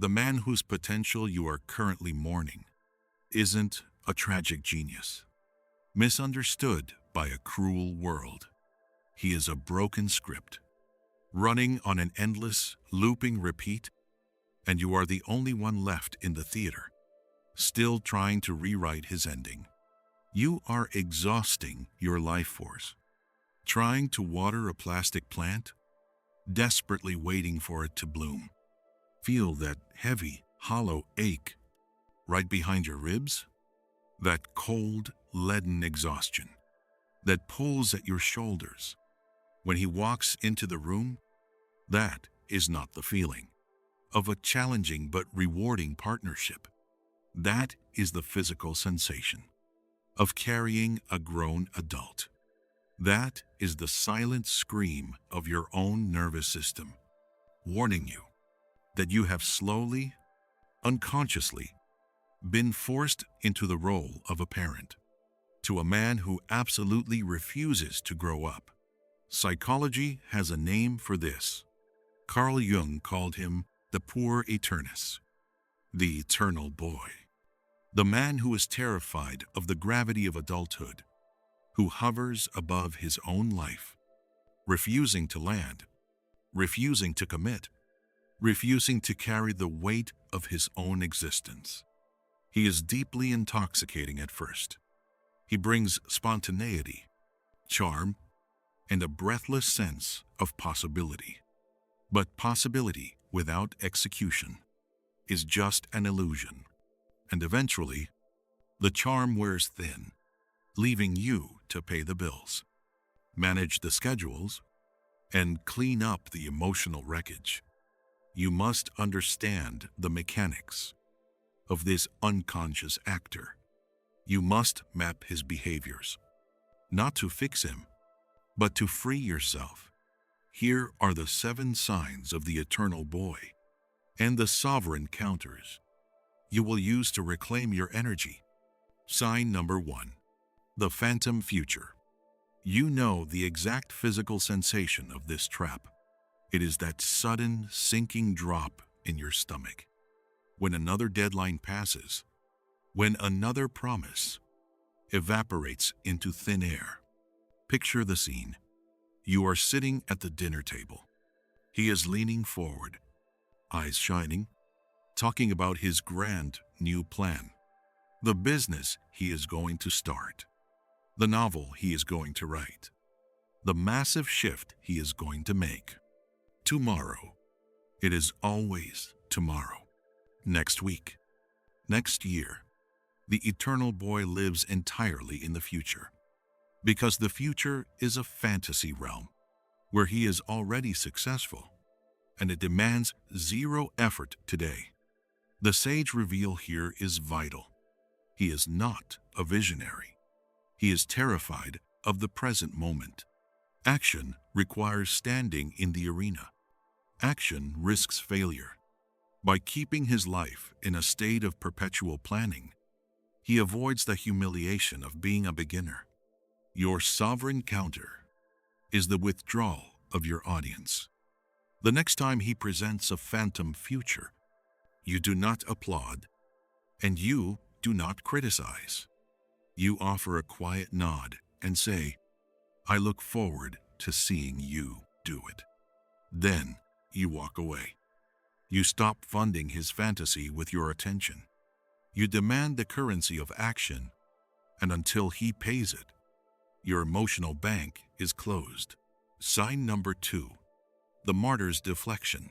The man whose potential you are currently mourning isn't a tragic genius, misunderstood by a cruel world. He is a broken script, running on an endless, looping repeat, and you are the only one left in the theater, still trying to rewrite his ending. You are exhausting your life force, trying to water a plastic plant, desperately waiting for it to bloom. Feel that heavy, hollow ache right behind your ribs? That cold, leaden exhaustion that pulls at your shoulders. When he walks into the room, that is not the feeling of a challenging but rewarding partnership. That is the physical sensation of carrying a grown adult. That is the silent scream of your own nervous system, warning you that you have slowly, unconsciously, been forced into the role of a parent to a man who absolutely refuses to grow up. Psychology has a name for this. Carl Jung called him the Puer Aeternus, the eternal boy, the man who is terrified of the gravity of adulthood, who hovers above his own life, refusing to land, refusing to commit, refusing to carry the weight of his own existence. He is deeply intoxicating at first. He brings spontaneity, charm, and a breathless sense of possibility. But possibility without execution is just an illusion, and eventually, the charm wears thin, leaving you to pay the bills, manage the schedules, and clean up the emotional wreckage. You must understand the mechanics of this unconscious actor. You must map his behaviors, not to fix him, but to free yourself. Here are the 7 signs of the eternal boy and the sovereign counters you will use to reclaim your energy. Sign number 1. The phantom future. You know the exact physical sensation of this trap. It is that sudden sinking drop in your stomach. When another deadline passes, when another promise evaporates into thin air. Picture the scene. You are sitting at the dinner table. He is leaning forward, eyes shining, talking about his grand new plan, the business he is going to start, the novel he is going to write, the massive shift he is going to make. Tomorrow. It is always tomorrow. Next week. Next year. The eternal boy lives entirely in the future, because the future is a fantasy realm where he is already successful, and it demands zero effort today. The sage reveal here is vital. He is not a visionary. He is terrified of the present moment. Action requires standing in the arena. Action risks failure. By keeping his life in a state of perpetual planning, he avoids the humiliation of being a beginner. Your sovereign counter is the withdrawal of your audience. The next time he presents a phantom future, you do not applaud, and you do not criticize. You offer a quiet nod and say, "I look forward to seeing you do it." Then you walk away. You stop funding his fantasy with your attention. You demand the currency of action, and until he pays it, your emotional bank is closed. Sign number 2. The martyr's deflection.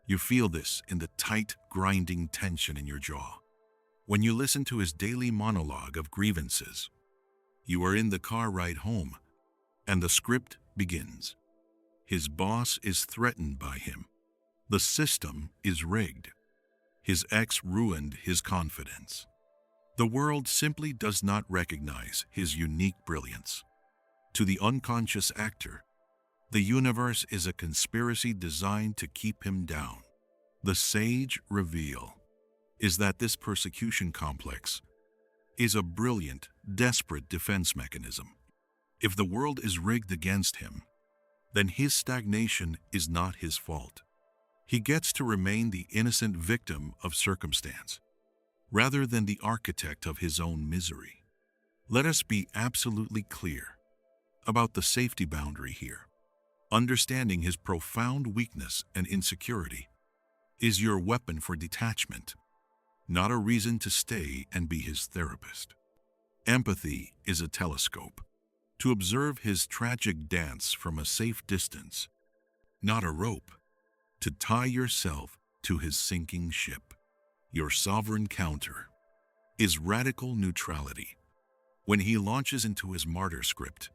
You feel this in the tight, grinding tension in your jaw. When you listen to his daily monologue of grievances, you are in the car ride home, and the script begins. His boss is threatened by him. The system is rigged. His ex ruined his confidence. The world simply does not recognize his unique brilliance. To the unconscious actor, the universe is a conspiracy designed to keep him down. The sage reveal is that this persecution complex is a brilliant, desperate defense mechanism. If the world is rigged against him, then his stagnation is not his fault. He gets to remain the innocent victim of circumstance, rather than the architect of his own misery. Let us be absolutely clear about the safety boundary here. Understanding his profound weakness and insecurity is your weapon for detachment, not a reason to stay and be his therapist. Empathy is a telescope to observe his tragic dance from a safe distance, not a rope to tie yourself to his sinking ship. Your sovereign counter is radical neutrality. When he launches into his martyr script,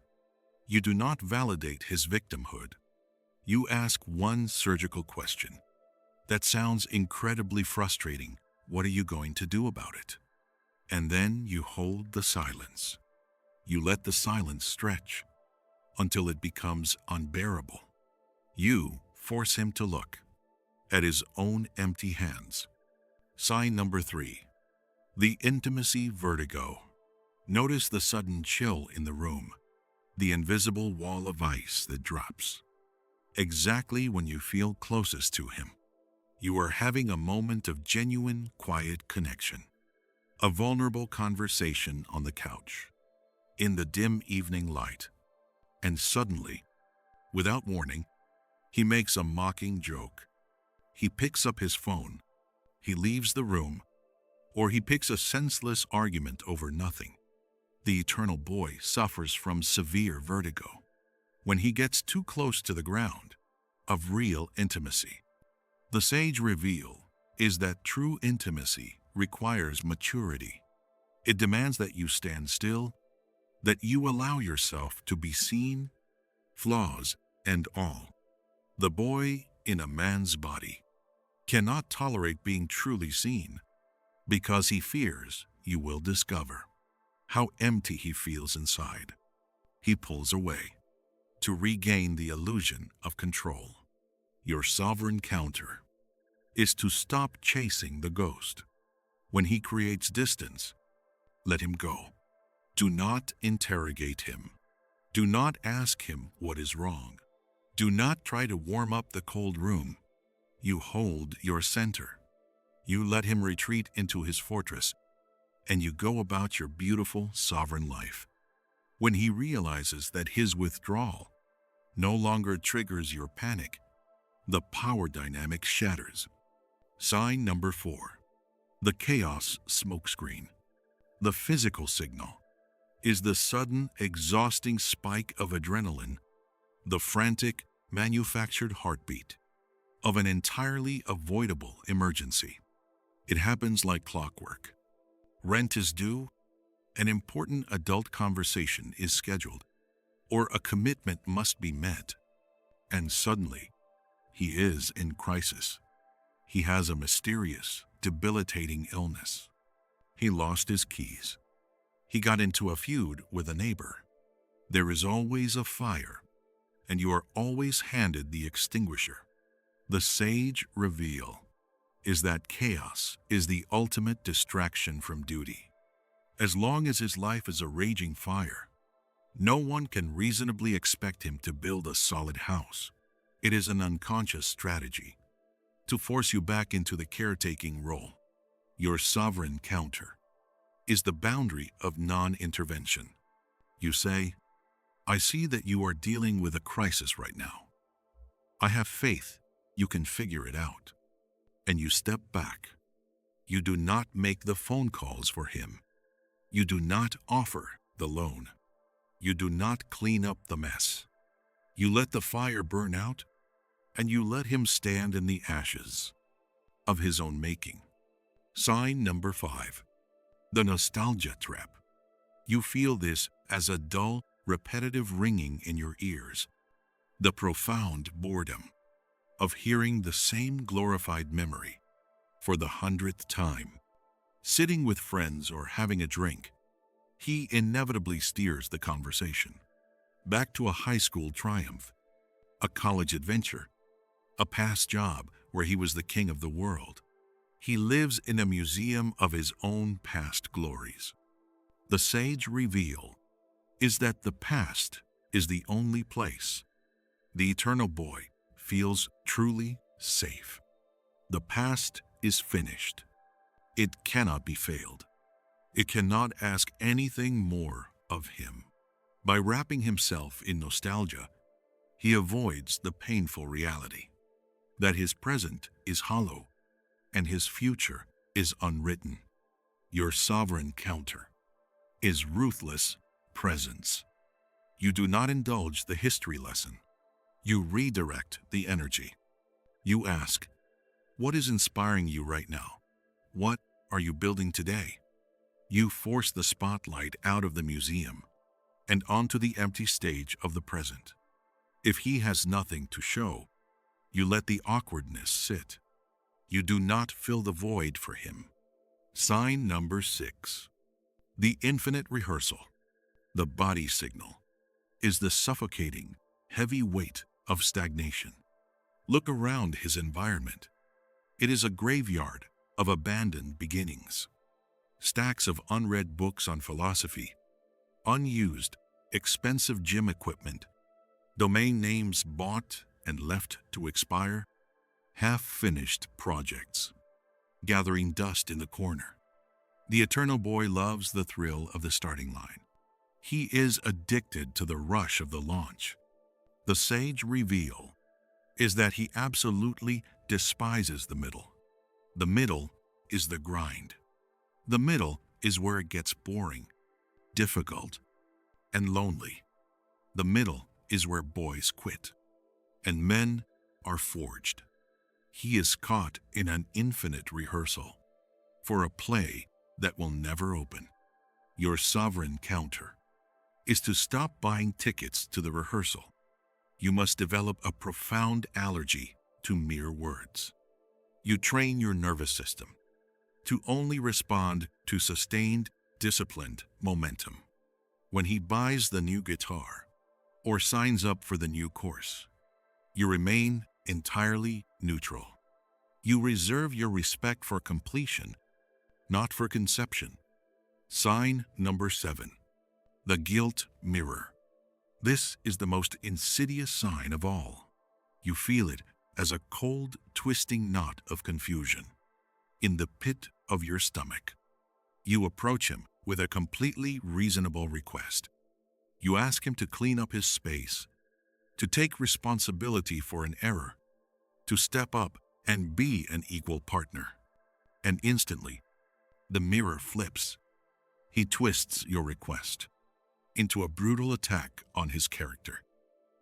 you do not validate his victimhood. You ask one surgical question. That sounds incredibly frustrating. What are you going to do about it? And then you hold the silence. You let the silence stretch until it becomes unbearable. You force him to look at his own empty hands. Sign number 3. The intimacy vertigo. Notice the sudden chill in the room, the invisible wall of ice that drops. Exactly when you feel closest to him, you are having a moment of genuine, quiet connection. A vulnerable conversation on the couch, in the dim evening light. And suddenly, without warning, he makes a mocking joke. He picks up his phone, he leaves the room, or he picks a senseless argument over nothing. The eternal boy suffers from severe vertigo when he gets too close to the ground of real intimacy. The sage reveal is that true intimacy requires maturity. It demands that you stand still, that you allow yourself to be seen, flaws and all. The boy in a man's body cannot tolerate being truly seen because he fears you will discover how empty he feels inside. He pulls away to regain the illusion of control. Your sovereign counter is to stop chasing the ghost. When he creates distance, let him go. Do not interrogate him. Do not ask him what is wrong. Do not try to warm up the cold room. You hold your center. You let him retreat into his fortress, and you go about your beautiful sovereign life. When he realizes that his withdrawal no longer triggers your panic, the power dynamic shatters. Sign number 4. The chaos smokescreen. The physical signal is the sudden, exhausting spike of adrenaline, the frantic, manufactured heartbeat of an entirely avoidable emergency. It happens like clockwork. Rent is due, an important adult conversation is scheduled, or a commitment must be met, and suddenly, he is in crisis. He has a mysterious, debilitating illness. He lost his keys. He got into a feud with a neighbor. There is always a fire, and you are always handed the extinguisher. The sage reveal is that chaos is the ultimate distraction from duty. As long as his life is a raging fire, no one can reasonably expect him to build a solid house. It is an unconscious strategy to force you back into the caretaking role. Your sovereign counter is the boundary of non-intervention. You say, I see that you are dealing with a crisis right now. I have faith you can figure it out. And you step back. You do not make the phone calls for him. You do not offer the loan. You do not clean up the mess. You let the fire burn out, and you let him stand in the ashes of his own making. Sign number 5. The nostalgia trap. You feel this as a dull, repetitive ringing in your ears. The profound boredom of hearing the same glorified memory for the 100th time. Sitting with friends or having a drink, he inevitably steers the conversation back to a high school triumph, a college adventure, a past job where he was the king of the world. He lives in a museum of his own past glories. The sage reveal is that the past is the only place the eternal boy feels truly safe. The past is finished. It cannot be failed. It cannot ask anything more of him. By wrapping himself in nostalgia, he avoids the painful reality that his present is hollow and his future is unwritten. Your sovereign counter is ruthless presence. You do not indulge the history lesson. You redirect the energy. You ask, what is inspiring you right now? What are you building today? You force the spotlight out of the museum and onto the empty stage of the present. If he has nothing to show, you let the awkwardness sit. You do not fill the void for him. Sign number 6. The infinite rehearsal. The body signal is the suffocating, heavy weight of stagnation. Look around his environment. It is a graveyard of abandoned beginnings. Stacks of unread books on philosophy, unused, expensive gym equipment, domain names bought and left to expire, half-finished projects, gathering dust in the corner. The eternal boy loves the thrill of the starting line. He is addicted to the rush of the launch. The sage reveal is that he absolutely despises the middle. The middle is the grind. The middle is where it gets boring, difficult, and lonely. The middle is where boys quit, and men are forged. He is caught in an infinite rehearsal for a play that will never open. Your sovereign counter is to stop buying tickets to the rehearsal. You must develop a profound allergy to mere words. You train your nervous system to only respond to sustained, disciplined momentum. When he buys the new guitar or signs up for the new course, you remain entirely neutral. You reserve your respect for completion, not for conception. Sign number 7. The guilt mirror. This is the most insidious sign of all. You feel it as a cold, twisting knot of confusion in the pit of your stomach. You approach him with a completely reasonable request. You ask him to clean up his space, to take responsibility for an error, to step up and be an equal partner. And instantly, the mirror flips. He twists your request into a brutal attack on his character.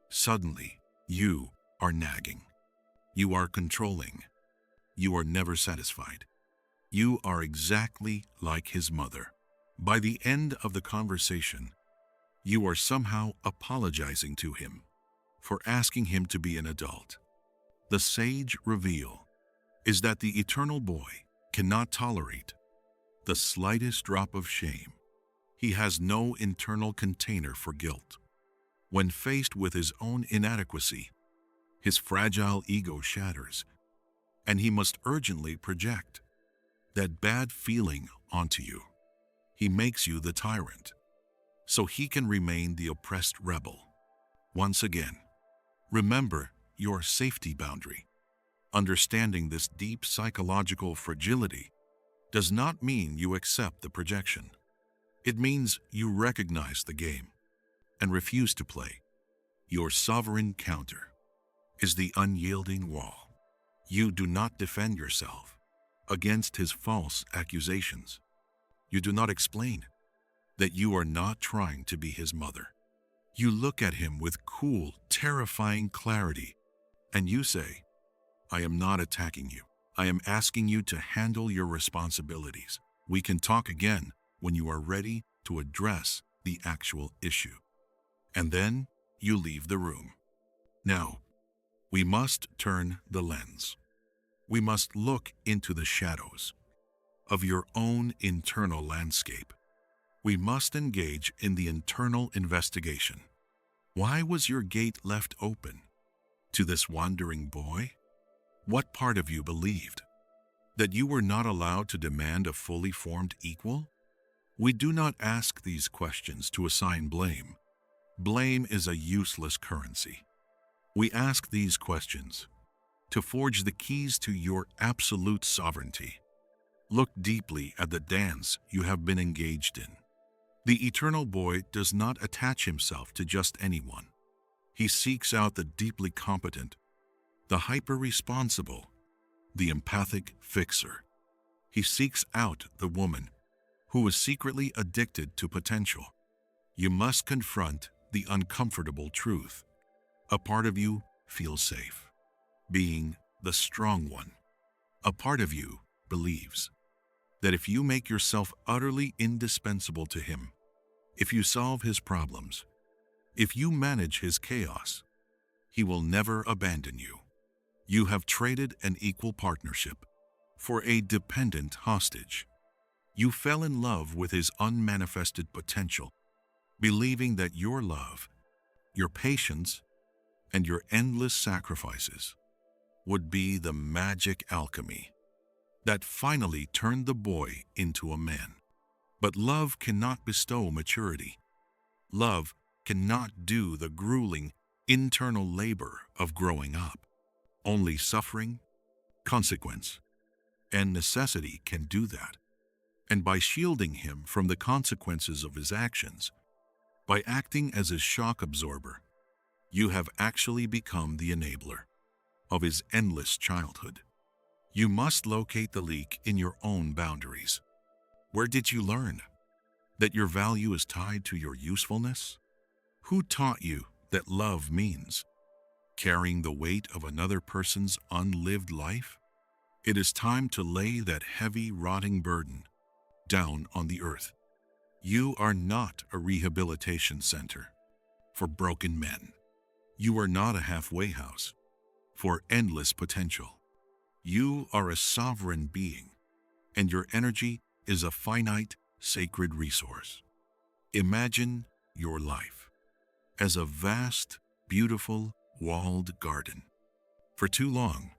Suddenly, you are nagging. You are controlling. You are never satisfied. You are exactly like his mother. By the end of the conversation, you are somehow apologizing to him for asking him to be an adult. The sage reveal is that the eternal boy cannot tolerate the slightest drop of shame. He has no internal container for guilt. When faced with his own inadequacy, his fragile ego shatters, and he must urgently project that bad feeling onto you. He makes you the tyrant, so he can remain the oppressed rebel. Once again, remember your safety boundary. Understanding this deep psychological fragility does not mean you accept the projection. It means you recognize the game and refuse to play. Your sovereign counter is the unyielding wall. You do not defend yourself against his false accusations. You do not explain that you are not trying to be his mother. You look at him with cool, terrifying clarity, and you say, I am not attacking you. I am asking you to handle your responsibilities. We can talk again when you are ready to address the actual issue. And then you leave the room. Now, we must turn the lens. We must look into the shadows of your own internal landscape. We must engage in the internal investigation. Why was your gate left open to this wandering boy? What part of you believed that you were not allowed to demand a fully formed equal? We do not ask these questions to assign blame. Blame is a useless currency. We ask these questions to forge the keys to your absolute sovereignty. Look deeply at the dance you have been engaged in. The eternal boy does not attach himself to just anyone. He seeks out the deeply competent, the hyper-responsible, the empathic fixer. He seeks out the woman who is secretly addicted to potential. You must confront the uncomfortable truth. A part of you feels safe, being the strong one. A part of you believes that if you make yourself utterly indispensable to him, if you solve his problems, if you manage his chaos, he will never abandon you. You have traded an equal partnership for a dependent hostage. You fell in love with his unmanifested potential, believing that your love, your patience, and your endless sacrifices would be the magic alchemy that finally turned the boy into a man. But love cannot bestow maturity. Love cannot do the grueling internal labor of growing up. Only suffering, consequence, and necessity can do that. And by shielding him from the consequences of his actions, by acting as a shock absorber, you have actually become the enabler of his endless childhood. You must locate the leak in your own boundaries. Where did you learn that your value is tied to your usefulness? Who taught you that love means carrying the weight of another person's unlived life? It is time to lay that heavy, rotting burden down on the earth. You are not a rehabilitation center for broken men. You are not a halfway house for endless potential. You are a sovereign being, and your energy is a finite, sacred resource. Imagine your life as a vast, beautiful, walled garden. For too long,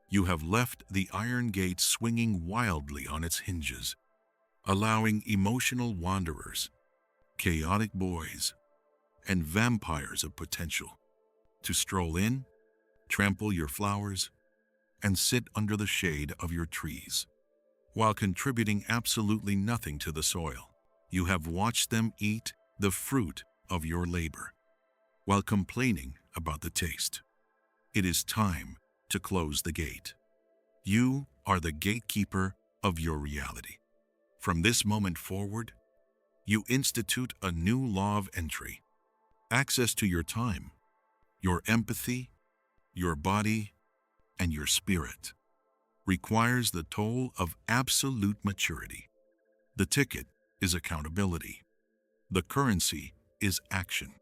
you have left the iron gate swinging wildly on its hinges, allowing emotional wanderers, chaotic boys, and vampires of potential to stroll in, trample your flowers, and sit under the shade of your trees. While contributing absolutely nothing to the soil, you have watched them eat the fruit of your labor, while complaining about the taste. It is time to close the gate. You are the gatekeeper of your reality. From this moment forward, you institute a new law of entry. Access to your time, your empathy, your body, and your spirit requires the toll of absolute maturity. The ticket is accountability. The currency is action.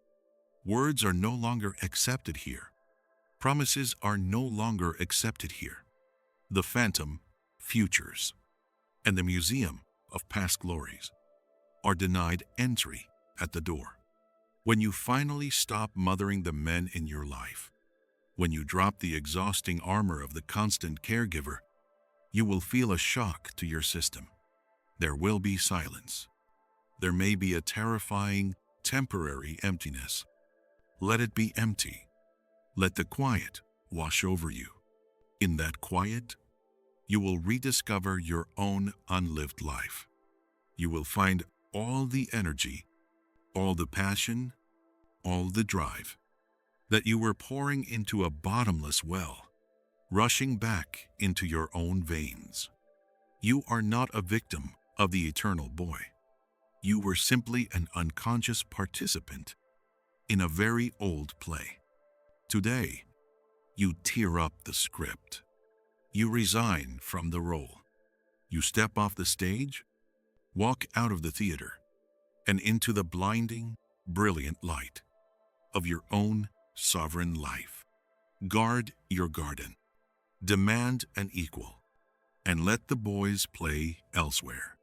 Words are no longer accepted here. Promises are no longer accepted here. The phantom futures and the museum of past glories are denied entry at the door. When you finally stop mothering the men in your life, when you drop the exhausting armor of the constant caregiver, you will feel a shock to your system. There will be silence. There may be a terrifying, temporary emptiness. Let it be empty. Let the quiet wash over you. In that quiet, you will rediscover your own unlived life. You will find all the energy, all the passion, all the drive that you were pouring into a bottomless well, rushing back into your own veins. You are not a victim of the eternal boy. You were simply an unconscious participant in a very old play. Today, you tear up the script. You resign from the role. You step off the stage, walk out of the theater, and into the blinding, brilliant light of your own sovereign life. Guard your garden. Demand an equal, and let the boys play elsewhere.